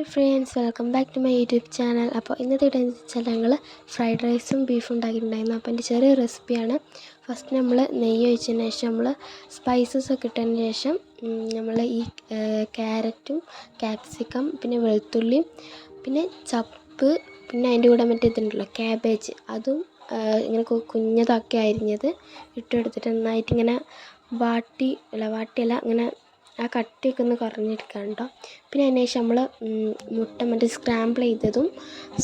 Hi friends, welcome back to my YouTube channel. അപ്പോൾ ഇന്നത്തെ video എന്ന് വെച്ചാൽ ഞങ്ങൾ ഫ്രൈഡ് റൈസും ബീഫും ഉണ്ടാക്കിയിട്ടുണ്ടായിരുന്നു. അപ്പോൾ എൻ്റെ ചെറിയ റെസിപ്പിയാണ്. ഫസ്റ്റ് നമ്മൾ നെയ്യ് ഒഴിച്ചതിന് ശേഷം നമ്മൾ സ്പൈസസ് ഒക്കെ ഇട്ടതിന് ശേഷം നമ്മൾ ഈ ക്യാരറ്റും ക്യാപ്സിക്കം പിന്നെ വെളുത്തുള്ളിയും പിന്നെ ചപ്പ് പിന്നെ അതിൻ്റെ കൂടെ മറ്റേ ഇതുണ്ടല്ലോ ക്യാബേജ് അതും ഇങ്ങനെ കുഞ്ഞതാക്കി അരിഞ്ഞത് ഇട്ടെടുത്തിട്ട് നന്നായിട്ട് ഇങ്ങനെ വാട്ടിയല്ല ഇങ്ങനെ ആ കട്ടിയൊക്കെ ഒന്ന് കുറഞ്ഞെടുക്കാൻ കേട്ടോ. പിന്നെ അതിന് ശേഷം നമ്മൾ മുട്ട മറ്റേ സ്ക്രാമ്പിൾ ചെയ്തതും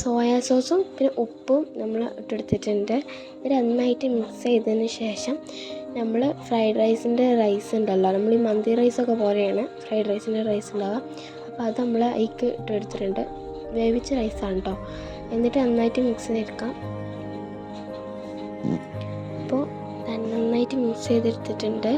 സോയാ സോസും പിന്നെ ഉപ്പും നമ്മൾ ഇട്ടെടുത്തിട്ടുണ്ട്. ഇത് നന്നായിട്ട് മിക്സ് ചെയ്തതിന് ശേഷം നമ്മൾ ഫ്രൈഡ് റൈസിൻ്റെ റൈസ് ഉണ്ടല്ലോ, നമ്മൾ ഈ മന്തി റൈസൊക്കെ പോലെയാണ് ഫ്രൈഡ് റൈസിൻ്റെ റൈസ് ഉണ്ടാവുക. അപ്പോൾ അത് നമ്മൾ അതിലേക്ക് ഇട്ടെടുത്തിട്ടുണ്ട്. വേവിച്ച റൈസാണ് കേട്ടോ. എന്നിട്ട് നന്നായിട്ട് മിക്സ് ചെയ്തെടുക്കാം. അപ്പോൾ നന്നായിട്ട് മിക്സ് ചെയ്തെടുത്തിട്ടുണ്ട്.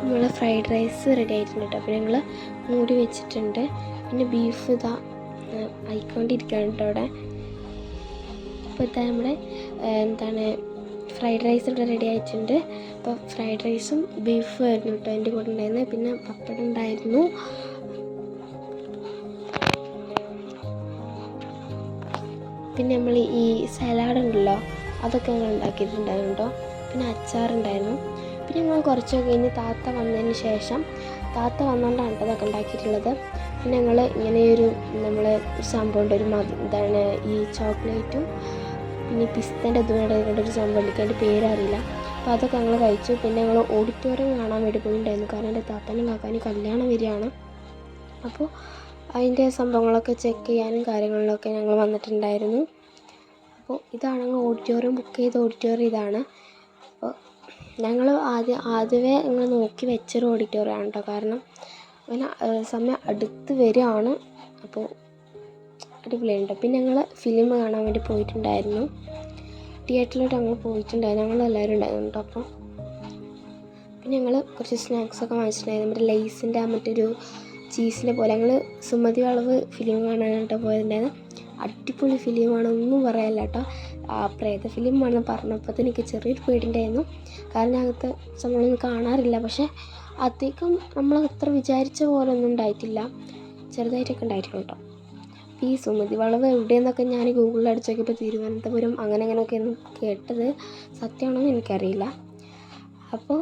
നമ്മൾ ഫ്രൈഡ് റൈസ് റെഡി ആയിട്ടുണ്ട് കേട്ടോ. അപ്പോൾ ഞങ്ങൾ മൂടി വെച്ചിട്ടുണ്ട്. പിന്നെ ബീഫ് ഇതാ ആയിക്കൊണ്ടിരിക്കുകയാണ് കേട്ടോ അവിടെ. അപ്പോൾ ഇതാ നമ്മുടെ ഫ്രൈഡ് റൈസ് ഇവിടെ റെഡി ആയിട്ടുണ്ട്. അപ്പോൾ ഫ്രൈഡ് റൈസും ബീഫും ആയിരുന്നു കേട്ടോ എൻ്റെ കൂടെ ഉണ്ടായിരുന്നത്. പിന്നെ പപ്പടം ഉണ്ടായിരുന്നു. പിന്നെ നമ്മൾ ഈ സലാഡ് ഉണ്ടല്ലോ അതൊക്കെ ഞങ്ങൾ ഉണ്ടാക്കിയിട്ടുണ്ടായിരുന്നു കേട്ടോ. പിന്നെ അച്ചാറുണ്ടായിരുന്നു. പിന്നെ ഞങ്ങൾ കുറച്ചൊക്കെ കഴിഞ്ഞ് താത്ത വന്നതിന് ശേഷം താത്ത വന്നുകൊണ്ടാണ് അതൊക്കെ ഉണ്ടാക്കിയിട്ടുള്ളത്. പിന്നെ ഞങ്ങൾ ഇങ്ങനെയൊരു നമ്മൾ സംഭവമുണ്ട്, ഒരു ഈ ചോക്ലേറ്റും പിന്നെ പിസ്തേൻ്റെ ഇതുകൊണ്ടൊരു സംഭവം ഉണ്ട്, അതിൻ്റെ പേരറിയില്ല. അപ്പോൾ അതൊക്കെ ഞങ്ങൾ കഴിച്ചു. പിന്നെ ഞങ്ങൾ ഓഡിറ്റോറിയം കാണാൻ വേണ്ടി പോയിട്ടുണ്ടായിരുന്നു. കാരണം എൻ്റെ താത്താനും കാക്കാനും കല്യാണം വരികയാണ്. അപ്പോൾ അതിൻ്റെ സംഭവങ്ങളൊക്കെ ചെക്ക് ചെയ്യാനും കാര്യങ്ങളിലൊക്കെ ഞങ്ങൾ വന്നിട്ടുണ്ടായിരുന്നു. അപ്പോൾ ഇതാണ് ഞങ്ങൾ ഓഡിറ്റോറിയം ബുക്ക് ചെയ്ത ഓഡിറ്റോറിയം ഇതാണ്. അപ്പോൾ ഞങ്ങൾ ആദ്യമേ ഞങ്ങൾ നോക്കി വെച്ചൊരു ഓഡിറ്റോറിയമാണ് കേട്ടോ. കാരണം അങ്ങനെ സമയം അടുത്ത് വരികയാണ്. അപ്പോൾ അടിപൊളിയുണ്ട്. പിന്നെ ഞങ്ങൾ ഫിലിം കാണാൻ വേണ്ടി പോയിട്ടുണ്ടായിരുന്നു. തിയേറ്ററിലോട്ട് ഞങ്ങൾ പോയിട്ടുണ്ടായിരുന്നു. ഞങ്ങളെല്ലാവരും ഉണ്ടായിരുന്നു കേട്ടോ. അപ്പോൾ പിന്നെ ഞങ്ങൾ കുറച്ച് സ്നാക്സൊക്കെ വാങ്ങിച്ചിട്ടുണ്ടായിരുന്നു. നമ്മുടെ ലെയ്സിൻ്റെ മറ്റൊരു ചീസിൻ്റെ പോലെ. ഞങ്ങൾ സുമതി വളവ് ഫിലിം കാണാനായിട്ട് പോയിട്ടുണ്ടായിരുന്നു. അടിപൊളി ഫിലിമാണ്, ഒന്നും പറയാനില്ല കേട്ടോ. പ്രേത ഫിലിമാണെന്ന് പറഞ്ഞപ്പോൾ എനിക്ക് ചെറിയൊരു പേടിയുണ്ടായിരുന്നു. കാരണം അകത്ത് നമ്മളൊന്നും കാണാറില്ല. പക്ഷേ അധികം നമ്മൾ അത്ര വിചാരിച്ച പോലെ ഒന്നും ഉണ്ടായിട്ടില്ല, ചെറുതായിട്ടൊക്കെ ഉണ്ടായിട്ടുണ്ട് കേട്ടോ. ഈ സുമതി വളവ് എവിടെയെന്നൊക്കെ ഞാൻ ഗൂഗിളിൽ അടിച്ച് നോക്കിയപ്പോൾ തിരുവനന്തപുരം അങ്ങനെയൊക്കെയാണ് കേട്ടത്. സത്യമാണെന്ന് എനിക്കറിയില്ല. അപ്പോൾ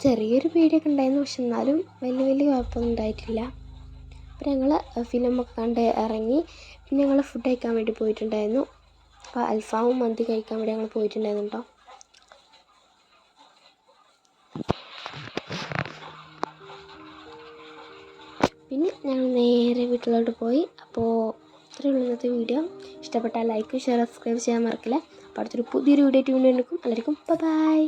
ചെറിയൊരു പേടിയൊക്കെ ഉണ്ടായിരുന്നു. പക്ഷെ എന്നാലും വലിയ കുഴപ്പമൊന്നും ഉണ്ടായിട്ടില്ല. അപ്പോൾ ഞങ്ങൾ ഫിലിമൊക്കെ കണ്ട് ഇറങ്ങി. പിന്നെ ഞങ്ങൾ ഫുഡ് കഴിക്കാൻ വേണ്ടി പോയിട്ടുണ്ടായിരുന്നു. അപ്പോൾ അൽഫാമും മന്തി കഴിക്കാൻ വേണ്ടി ഞങ്ങൾ പോയിട്ടുണ്ടായിരുന്നു കേട്ടോ. പിന്നെ ഞങ്ങൾ നേരെ വീട്ടിലോട്ട് പോയി. അപ്പോൾ ഇത്രയുള്ള ഇന്നത്തെ വീഡിയോ. ഇഷ്ടപ്പെട്ടാൽ ലൈക്ക് ഷെയർ സബ്സ്ക്രൈബ് ചെയ്യാൻ മറക്കില്ല. അപ്പോൾ അടുത്തൊരു പുതിയൊരു വീഡിയോ ട്യൂൺ എടുക്കും. എല്ലാവർക്കും ബൈ.